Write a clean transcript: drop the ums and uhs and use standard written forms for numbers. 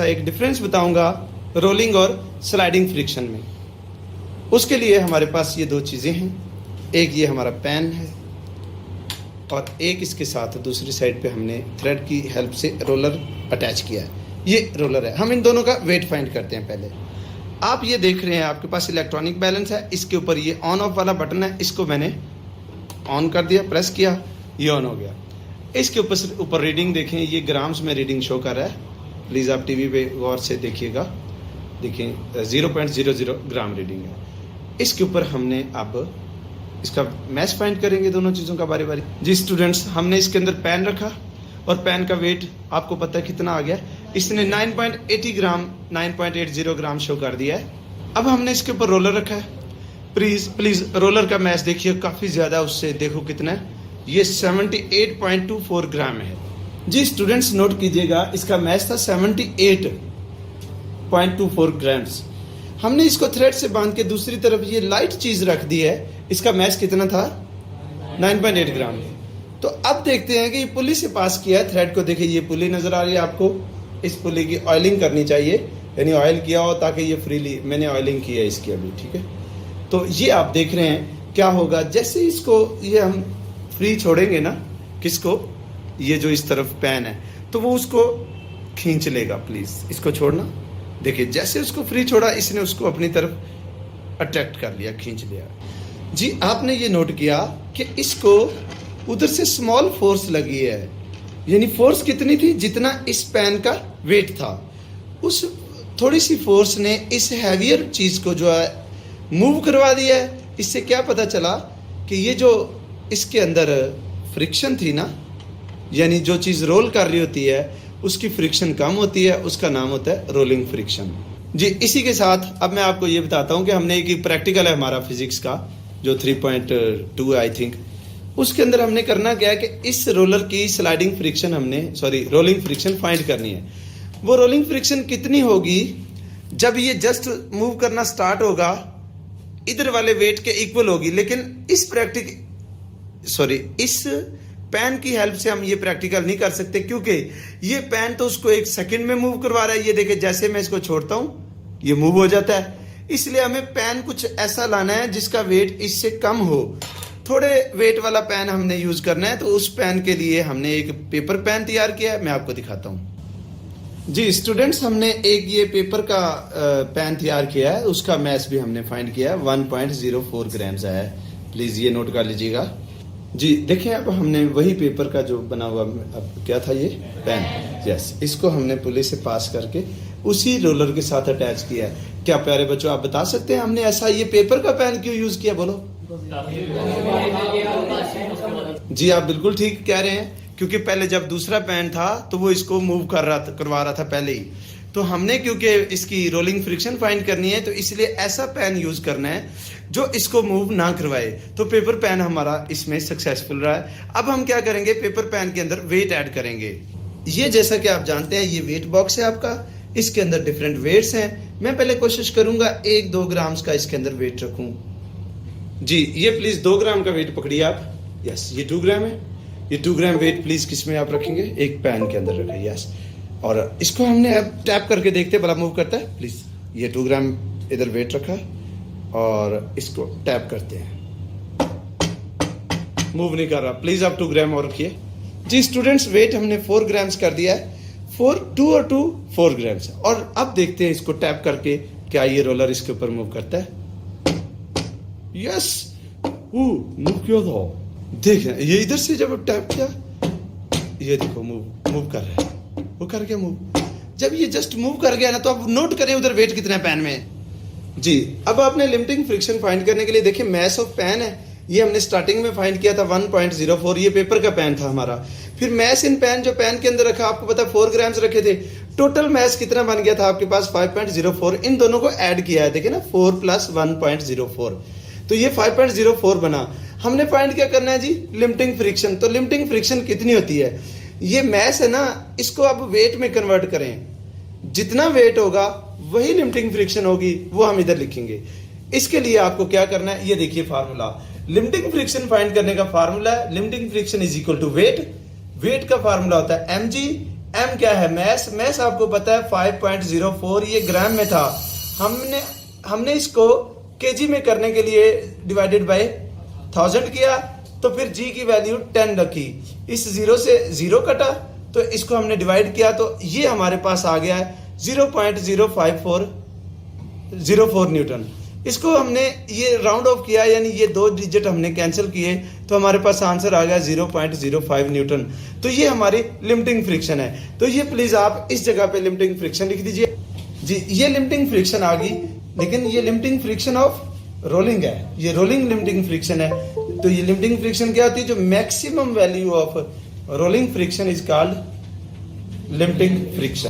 एक डिफरेंस बताऊंगा रोलिंग और स्लाइडिंग फ्रिक्शन में। उसके लिए हमारे पास ये दो चीज़ें हैं, एक ये हमारा पेन है और एक इसके साथ दूसरी साइड पे हमने थ्रेड की हेल्प से रोलर अटैच किया है। ये रोलर है। हम इन दोनों का वेट फाइंड करते हैं। पहले आप ये देख रहे हैं आपके पास इलेक्ट्रॉनिक बैलेंस है, इसके ऊपर ये ऑन ऑफ वाला बटन है, इसको मैंने ऑन कर दिया, प्रेस किया, ये ऑन हो गया। इसके ऊपर रीडिंग देखें, ये ग्राम्स में रीडिंग शो कर रहा है। प्लीज़ आप टीवी पे गौर से देखिएगा, देखें 0.00 ग्राम रीडिंग है। इसके ऊपर हमने अब इसका मैच फाइंड करेंगे दोनों चीज़ों का बारी बारी। जी स्टूडेंट्स, हमने इसके अंदर पेन रखा और पेन का वेट आपको पता है कितना आ गया। इसने 9.80 ग्राम शो कर दिया है। अब हमने इसके ऊपर रोलर रखा है। प्लीज़ रोलर का मैच देखिए, काफ़ी ज़्यादा उससे देखो कितना है, ये 78.24 ग्राम है। जी स्टूडेंट्स नोट कीजिएगा, इसका मैच था 78.24 ग्राम्स। हमने इसको थ्रेड से बांध के दूसरी तरफ ये लाइट चीज रख दी है, इसका मैच कितना था 9.8 ग्राम। तो अब देखते हैं कि ये पुली से पास किया है थ्रेड को। देखिए ये पुली नजर आ रही है आपको, इस पुली की ऑयलिंग करनी चाहिए, यानी ऑयल किया हो ताकि ये फ्रीली, मैंने ऑयलिंग की है इसकी अभी, ठीक है। तो ये आप देख रहे हैं क्या होगा, जैसे इसको ये हम फ्री छोड़ेंगे ना, किसको, ये जो इस तरफ पेन है, तो वो उसको खींच लेगा। प्लीज इसको छोड़ना। देखिए जैसे उसको फ्री छोड़ा, इसने उसको अपनी तरफ अट्रैक्ट कर लिया, खींच लिया। जी आपने ये नोट किया कि इसको उधर से स्मॉल फोर्स लगी है, यानी फोर्स कितनी थी, जितना इस पेन का वेट था, उस थोड़ी सी फोर्स ने इस हैवियर चीज को जो है मूव करवा दिया है। इससे क्या पता चला कि ये जो इसके अंदर फ्रिक्शन थी ना, यानी जो चीज रोल कर रही होती है उसकी फ्रिक्शन कम होती है, उसका नाम होता है रोलिंग फ्रिक्शन। जी इसी के साथ अब मैं आपको ये बताता हूँ कि हमने एक प्रैक्टिकल है हमारा फिजिक्स का, जो 3.2 आई थिंक, उसके अंदर हमने करना क्या है कि इस रोलर की sliding friction rolling friction find करनी है। वो रोलिंग फ्रिक्शन कितनी होगी, जब ये जस्ट मूव करना स्टार्ट होगा इधर वाले वेट के इक्वल होगी। लेकिन इस पेन की हेल्प से हम ये प्रैक्टिकल नहीं कर सकते, क्योंकि ये पेन तो उसको 1 सेकंड में मूव करवा रहा है। ये देखिए जैसे मैं इसको छोड़ता हूं ये मूव हो जाता है। इसलिए हमें पेन कुछ ऐसा लाना है जिसका वेट इससे कम हो। थोड़े वेट वाला पेन हमने यूज करना है, तो उस पेन के लिए हमने एक पेपर पेन तैयार किया है, मैं आपको दिखाता हूं। जी स्टूडेंट्स, हमने एक ये पेपर का पेन तैयार किया है, उसका मैच भी हमने फाइंड किया है, 1.04 ग्राम्स आया है। प्लीज ये नोट कर लीजिएगा। जी देखिए अब हमने वही पेपर का जो बना हुआ, अब क्या था ये पेन, यस, इसको हमने पुली से पास करके उसी रोलर के साथ अटैच किया है। क्या प्यारे बच्चों आप बता सकते हैं हमने ऐसा ये पेपर का पेन क्यों यूज किया, बोलो। जी आप बिल्कुल ठीक कह रहे हैं, क्योंकि पहले जब दूसरा पेन था तो वो इसको मूव करवा रहा था पहले ही। तो हमने क्योंकि इसकी रोलिंग फ्रिक्शन फाइंड करनी है, तो इसलिए ऐसा पेन यूज करना है जो इसको मूव ना करवाए। तो पेपर पेन हमारा इसमें सक्सेसफुल रहा है। अब हम क्या करेंगे, पेपर पेन के अंदर वेट ऐड करेंगे। ये जैसा कि आप जानते हैं ये वेट बॉक्स है आपका, इसके अंदर डिफरेंट वेट्स हैं। मैं पहले कोशिश करूंगा 1-2 ग्राम्स का इसके अंदर वेट रखूं। जी ये प्लीज 2 ग्राम का वेट पकड़िए आप, यस ये 2 ग्राम है। ये 2 ग्राम वेट प्लीज किस में आप रखेंगे, एक पेन के अंदर रखें, यस। और इसको हमने अब टैप करके देखते भला मूव करता है। प्लीज ये 2 ग्राम इधर वेट रखा और इसको टैप करते हैं, मूव नहीं कर रहा। प्लीज आप 2 ग्राम और रखिए। जी स्टूडेंट्स, वेट हमने 4 ग्राम्स कर दिया है, 4 ग्राम्स। और अब देखते हैं इसको टैप करके क्या ये रोलर इसके ऊपर मूव करता है। यस मूव किया था, देख ये इधर से जब टैप किया, ये देखो मूव कर रहा है, वो कर गया मूव। जब ये जस्ट मूव कर गया ना, तो अब नोट करें उधर वेट कितना है पेन में। जी अब आपने लिमिटिंग फ्रिक्शन फाइंड करने के लिए देखिए मैस ऑफ पेन है, ये हमने स्टार्टिंग में फाइंड किया था 1.04, ये पेपर का पेन था हमारा। फिर मैस इन पेन जो पेन के अंदर रखा, आपको पता 4 ग्राम्स रखे थे, टोटल मैस कितना बन गया था आपके पास 5.04। इन दोनों को ऐड किया है, देखिए ना 4 + 1.04, तो ये 5.04 बना। हमने फाइंड क्या करना है जी, लिमिटिंग फ्रिक्शन। तो लिमिटिंग फ्रिक्शन कितनी होती है, ये मैस है ना, इसको अब वेट में कन्वर्ट करें, जितना वेट होगा वही लिमिटिंग फ्रिक्शन होगी, वो हम इधर लिखेंगे। इसके लिए आपको क्या करना है, ये देखिए फार्मूला, लिमिटिंग फ्रिक्शन फाइंड करने का फार्मूला है limiting friction is equal to weight. Weight का फार्मूला होता है mg, m क्या है, मैस आपको पता है 5.04, ये ग्राम में था। हमने इसको केजी में करने के लिए डिवाइडेड बाय 1000 किया, तो फिर g की वैल्यू 10 रखी, इस 0 से 0 कटा, तो इसको हमने डिवाइड किया, तो ये हमारे पास आ गया है 0.05404 न्यूटन। इसको हमने ये राउंड ऑफ किया, यानी ये 2 डिजिट हमने कैंसिल किए, तो हमारे पास आंसर आ गया 0.05 न्यूटन। तो ये हमारी लिमिटिंग फ्रिक्शन है। तो ये प्लीज आप इस जगह पे लिमिटिंग फ्रिक्शन लिख दीजिए जी। ये लिमिटिंग फ्रिक्शन आ गई, लेकिन ये लिमिटिंग फ्रिक्शन ऑफ रोलिंग है, ये रोलिंग लिमिटिंग फ्रिक्शन है। तो ये लिमिटिंग फ्रिक्शन क्या होती है, जो maximum value of rolling friction is called limiting friction.